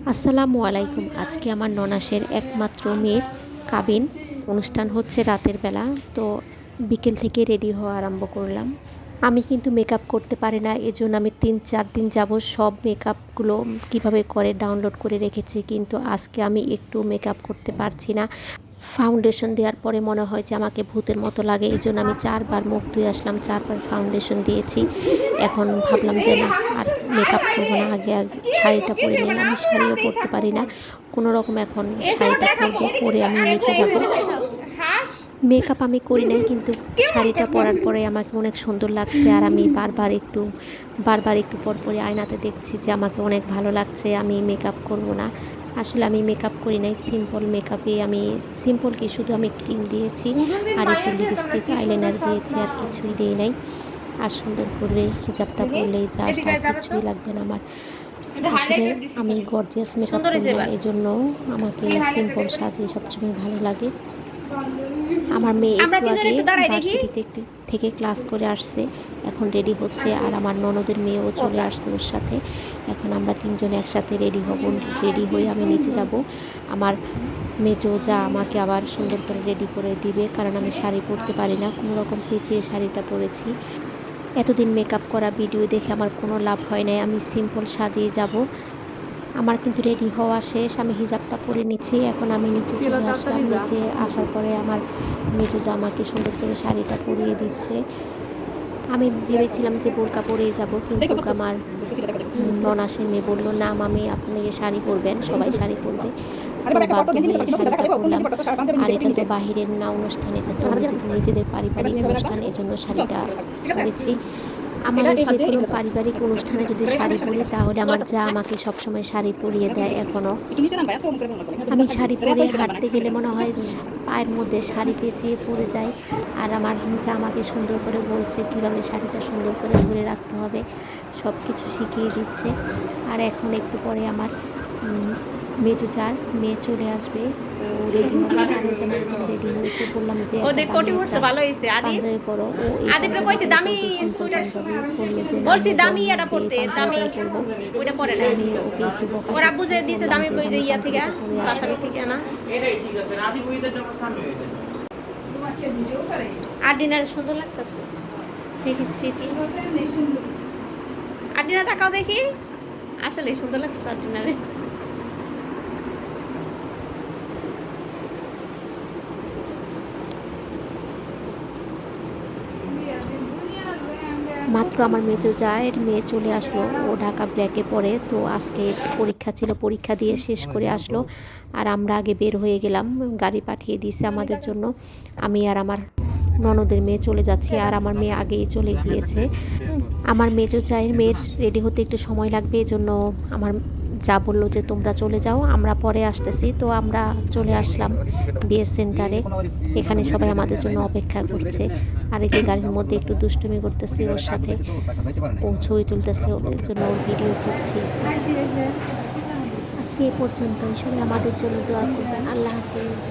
আসসালামু আলাইকুম। আজকে আমার ননাসের একমাত্র মেয়ের কাবিন অনুষ্ঠান হচ্ছে রাতের বেলা। তো বিকেল থেকে রেডি হওয়া আরম্ভ করলাম। আমি কিন্তু মেকআপ করতে পারি না, এজন্য আমি ৩-৪ দিন যাবৎ সব মেকআপগুলো কিভাবে করে ডাউনলোড করে রেখেছি, কিন্তু আজকে আমি একটু মেকআপ করতে পারছি না। ফাউন্ডেশন দেওয়ার পরে মনে হয় যে আমাকে ভূতের মতো লাগে, এই জন্য আমি 4বার মুখ ধুয়ে আসলাম, 4বার ফাউন্ডেশন দিয়েছি। এখন ভাবলাম যে না, আর মেকআপ করবো না, আগে শাড়িটা পরে নিই। আমি শাড়িও পরতে পারি না কোনো রকম। এখন শাড়িটা পরবো, পরে আমি নিচে যাব। মেকআপ আমি করি নাই, কিন্তু শাড়িটা পরার পরে আমাকে অনেক সুন্দর লাগছে। আর আমি বারবার একটু পর পরে আয়নাতে দেখছি যে আমাকে অনেক ভালো লাগছে। আমি মেকআপ করব না, আসলে আমি মেকআপ করি নাই, সিম্পল মেকআপে আমি সিম্পল কি শুধু আমি ক্রিম দিয়েছি আর একটু লিপস্টিক আইলাইনার দিয়েছি, আর কিছুই দিই নাই। আর সুন্দর করে হিজাবটা পরলেই জাস্ট, আর কিছুই লাগবে না আমার। আসলে আমি গর্জিয়াস মেকআপ করি না, এই জন্য আমাকে সিম্পল সাজিয়ে সবসময় ভালো লাগে। আমার মেয়ে একটু আগে ভার্সিটিতে থেকে ক্লাস করে আসছে, এখন রেডি হচ্ছে। আর আমার ননদের মেয়েও চলে আসছে ওর সাথে। এখন আমরা তিনজনে একসাথে রেডি হব। রেডি হয়ে আমি নিচে যাব। আমার মেজো যা আমাকে আবার সুন্দর করে রেডি করে দিবে, কারণ আমি শাড়ি পরতে পারি না, কোনো রকম পেঁচিয়ে শাড়িটা পরেছি। এতদিন মেকআপ করা ভিডিও দেখে আমার কোনো লাভ হয় নাই, আমি সিম্পল সাজিয়ে যাব। আমার কিন্তু রেডি হওয়া শেষ, আমি হিজাবটা পরে নিচ্ছি। এখন আমি নিচে চলে আসলাম। নিচে আসার পরে আমার মেজো জামাকে সুন্দর করে শাড়িটা পরিয়ে দিচ্ছে। আমি ভেবেছিলাম যে বোরকা পরেই যাব, কিন্তু আমার ননাসের মেয়ে বললো না মামি, আপনি শাড়ি পরবেন, সবাই শাড়ি পরবে। তো বাধ্য হয়ে শাড়িটা পরলাম। আর এটা তো বাহিরের না অনুষ্ঠান, এটা তো নিজেদের পারিবারিক অনুষ্ঠান, এজন্য শাড়িটা পরেছি। আমার যে কোনো পারিবারিক অনুষ্ঠানে যদি শাড়ি পরি, তাহলে আমার যা আমাকে সবসময় শাড়ি পরিয়ে দেয়। এখনও আমি শাড়ি পরে হাঁটতে গেলে মনে হয় পায়ের মধ্যে শাড়ি পেঁচিয়ে পড়ে যায়। আর আমার যা আমাকে সুন্দর করে বলছে কীভাবে শাড়িটা সুন্দর করে ধরে রাখতে হবে, সব কিছু শিখিয়ে দিচ্ছে। আর এখন একটু পরে আমার মেজো চার মেয়ে চলে আসবে, ও রেডি হবে। আর এই যে আমার ছেলে রেডি হয়েছে, বললাম যে পাঞ্জাবি পরো। ও এই পাঞ্জাবি সিম্পল পাঞ্জাবি বললো যে বলছি দামি এটা পড়তে, দামি পরবো। ওইটা পরে না, আমি ওকে একটু বকা ওরা বুঝে দিয়েছে দামি কই যে ইয়া থেকে পাঞ্জাবি থেকে না, এটাই ঠিক আছে। রাধি বইদের জন্য সামনে হয়ে যায়। তোমার কি ভিডিও করে আর ডিনার সুন্দর লাগতেছে, দেখি স্মৃতি আর ডিনার তাকাও দেখি, আসলে সুন্দর লাগতেছে আর ডিনারে। মাত্র আমার মেজো জায়ের মেয়ে চলে আসলো, ও ঢাকা ব্র্যাকে পড়ে। তো আজকে পরীক্ষা ছিল, পরীক্ষা দিয়ে শেষ করে আসলো। আর আমরা আগে বের হয়ে গেলাম, গাড়ি পাঠিয়ে দিয়েছে আমাদের জন্য। আমি আর আমার ননদের মেয়ে চলে যাচ্ছি, আর আমার মেয়ে আগেই চলে গিয়েছে। আমার মেজো জায়ের মেয়ের রেডি হতে একটু সময় লাগবে, এজন্য আমার যা বললো যে তোমরা চলে যাও, আমরা পরে আসতেছি। তো আমরা চলে আসলাম বিএস সেন্টারে। এখানে সবাই আমাদের জন্য অপেক্ষা করছে। আর এই যে গাড়ির মধ্যে একটু দুষ্টুমি করতেছি ওর সাথে, ও ছবি তুলতেছে, ওর জন্য ওর ভিডিও করছি। আজকে এ পর্যন্তই, সবাই আমাদের জন্য দোয়া করবেন। আল্লাহ হাফিজ।